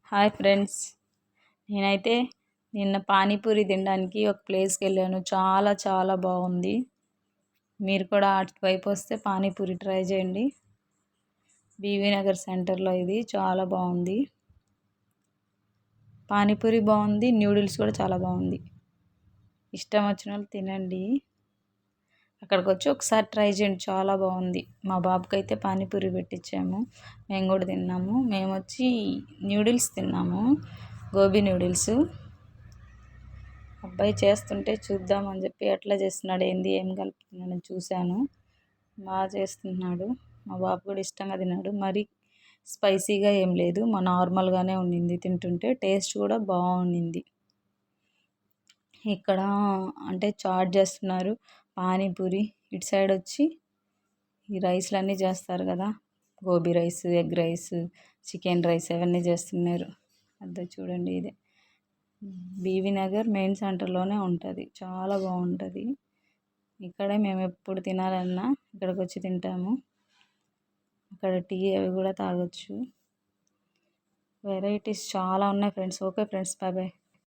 Hi friends. నేనైతే నిన్న పానీపూరి తినడానికి ఒక ప్లేస్కి వెళ్ళాను. చాలా చాలా బాగుంది. మీరు కూడా అటువైపు వస్తే పానీపూరి ట్రై చేయండి. బీవీ నగర్ సెంటర్లో ఇది చాలా బాగుంది. పానీపూరి బాగుంది, న్యూడిల్స్ కూడా చాలా బాగుంది. ఇష్టం వచ్చిన వాళ్ళు తినండి. అక్కడికి వచ్చి ఒకసారి ట్రై చేయండి, చాలా బాగుంది. మా బాబుకి అయితే పానీపూరి పెట్టించాము, మేము కూడా తిన్నాము. మేము వచ్చి న్యూడిల్స్ తిన్నాము, గోబీ న్యూడిల్స్. అబ్బాయి చేస్తుంటే చూద్దామని చెప్పి ఎట్లా చేస్తున్నాడు, ఏం కలుపుతున్నాడని చూశాను. బాగా చేస్తున్నాడు. మా బాబు కూడా ఇష్టంగా తిన్నాడు. మరి స్పైసీగా ఏం లేదు, మా నార్మల్గానే ఉండింది. తింటుంటే టేస్ట్ కూడా బాగుండింది. ఇక్కడ అంటే చాట్ చేస్తున్నారు పానీపూరి. ఇటు సైడ్ వచ్చి ఈ రైస్లు అన్నీ చేస్తారు కదా, gobi rice, egg rice, chicken rice అవన్నీ చేస్తున్నారు. అదే చూడండి, ఇదే బీవీ నగర్ మెయిన్ సెంటర్లోనే ఉంటుంది. చాలా బాగుంటుంది. ఇక్కడే మేము ఎప్పుడు తినాలన్నా ఇక్కడికి వచ్చి తింటాము. అక్కడ టీ అవి కూడా తాగొచ్చు. వెరైటీస్ చాలా ఉన్నాయి friends. Okay friends, bye bye.